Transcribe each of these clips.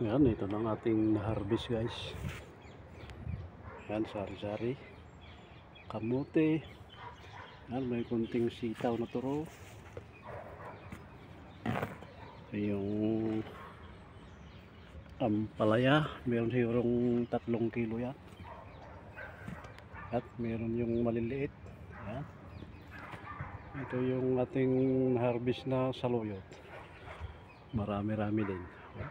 Yan, ito ng ating harvest guys. Yan, sari-sari, kamote. Yan, may kunting sitaw na turo. Yung ampalaya, meron sigurong 3 kilo yan. At meron yung maliliit. Yan. Ito yung ating harvest na saluyot. Marami-rami din.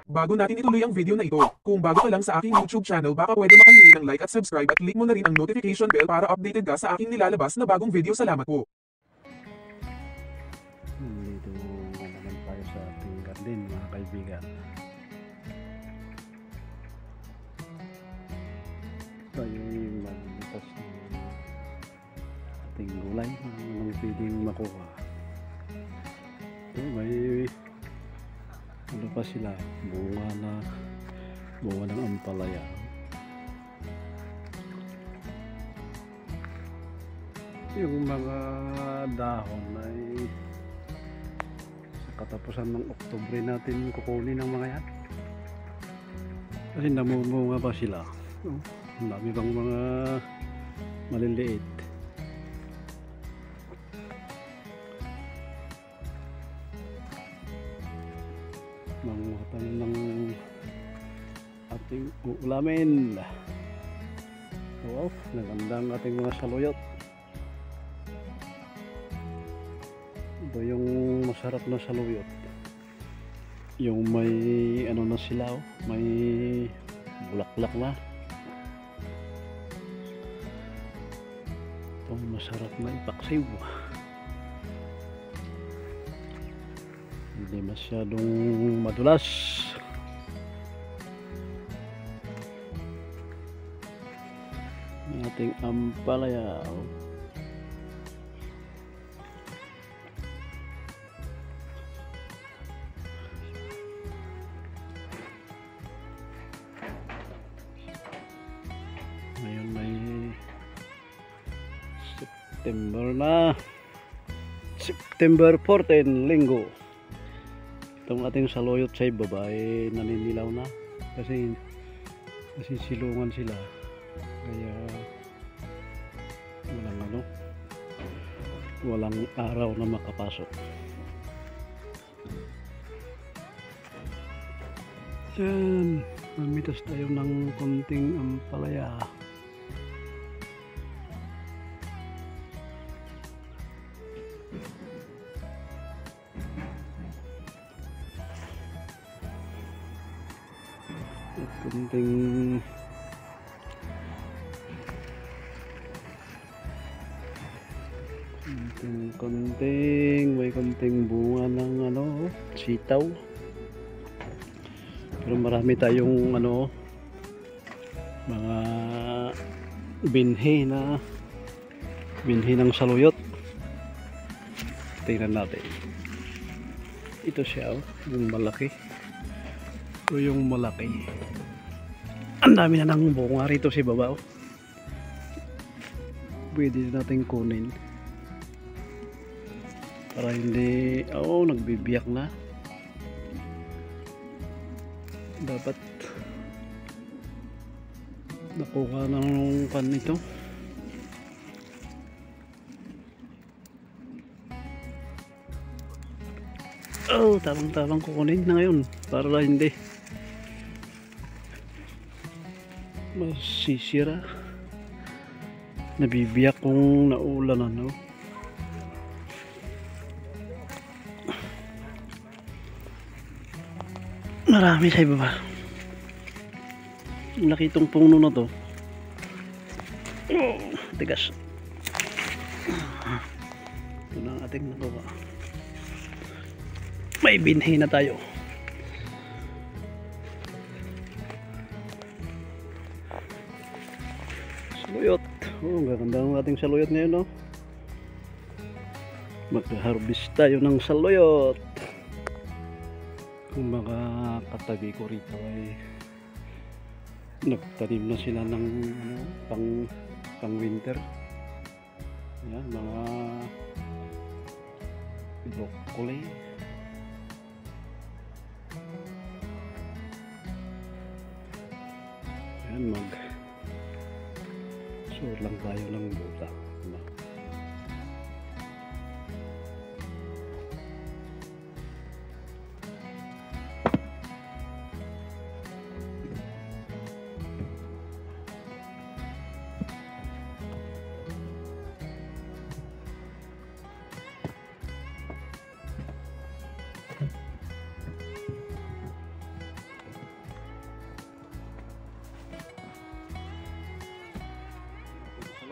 Bago natin ituloy ang video na ito, kung bago ka lang sa aking YouTube channel baka pwede makahingi ng like at subscribe at click mo na rin ang notification bell para updated ka sa aking nilalabas na bagong video. Salamat po. Dito naman tayo sa ating garden mga kaibigan. Tayo'y magbutas ng ating gulay ng pwedeng makuha. So, may ano pa sila, bunga ng ampalaya. Yung mga dahon ay sa katapusan ng Oktubre natin kukunin ang mga yan, kasi namumunga pa sila. Ang dami bang mga maliliit. Manguha tayo ng ating uulamin. Wow, nagandang ating mga saluyot. Ito yung masarap na saluyot, yung may ano na sila, may bulaklak na. Itong masarap na ipaksiw, hindi masyadong madulas. Ating ampalaya. Ngayon may September na, September 14, linggo. Itong ating saluyot sa ibaba ay naninilaw na kasi silungan sila, kaya walang araw na makapasok. Yan, mamitas tayo ng konting ampalaya. At may konting bunga ng sitaw. Pero marami tayong mga binhi ng saluyot. Tingnan natin. Ito siya, yung malaki. Ito yung malaki. Ang dami na ng bunga rito sa baba. Pwede natin kunin para hindi nagbibiyak na. Dapat nakuha ng pan nito. Tamang kukunin na ngayon para hindi masisira. Nabibiyak kung naulan Marami sa ibaba. Laki itong puno na to. Tigas. Ito na ang ating nakuha. May binhi na tayo. Saluyot. Ang ganda ng ating saluyot ngayon, Mag-harvest tayo ng saluyot. Kung mga katabi ko rito ay nagtanim na sila ng pang winter. Yan, mga broccoli. Ayan, sure lang tayo ng buta.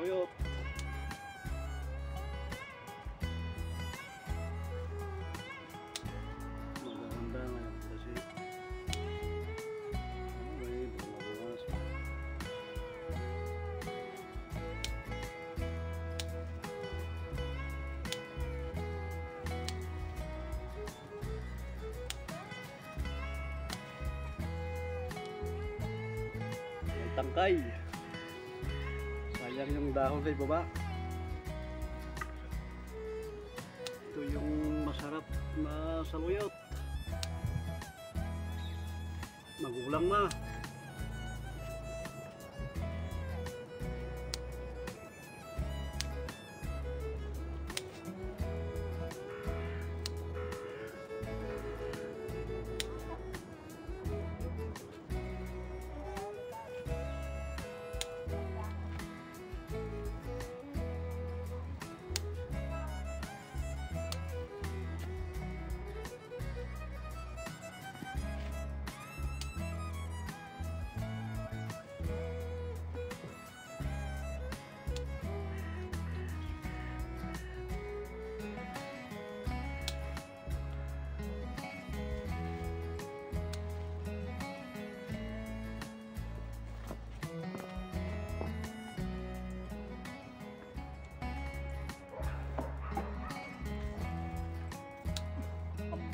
Saluyot. Maganda ngayon kasi may bumabukas. May tangkay. Sayang yung dahon sa ibaba. Ito yung masarap na saluyot. Magulang na.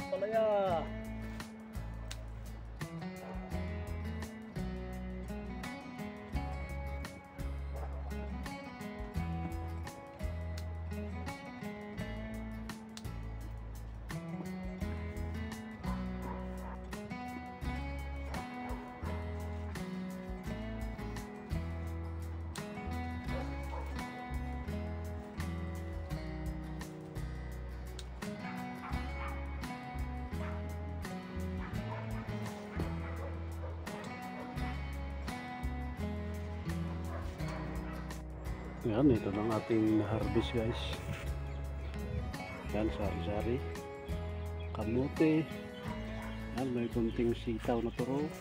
Palaya. Yan, ito lang ating harvest guys. Yan, sari-sari. Kamote. Yan, may kunting sitaw na turo.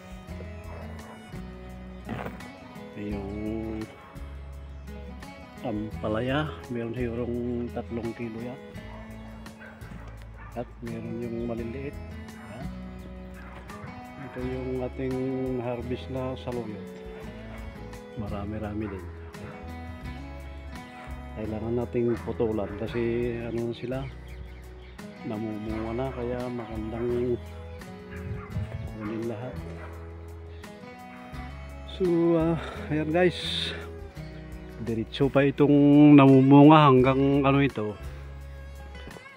Yung ampalaya, meron sigurong 3 kilo yan. At meron yung maliliit. Yan. Ito yung ating harvest na saluyot. Marami-rami din. Kailangan nating putulan kasi ano sila, namumunga na, kaya magandang kunin lahat. So ayan guys, diretso pa itong namumunga hanggang ano ito,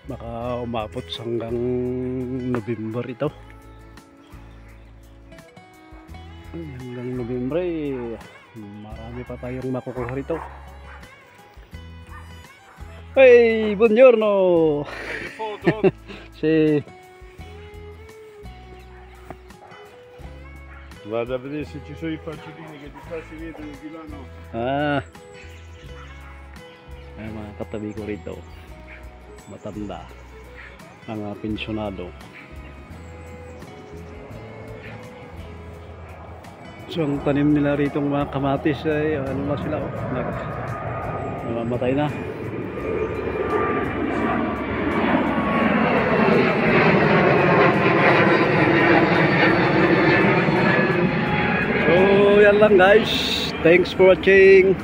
baka umabot hanggang November ito. Hanggang November marami pa tayong makukuha rito. Hey, buongiorno! Sì. Vado a vedere se ci sono i faccioline che di qua si vedono, di là no. Ah. Ay, mga katabi ko rito. Matanda. Mga pensyonado. So, ang tanim nila rito mga kamatis ay ano na sila, namamatay na. So yan lang guys, thanks for watching.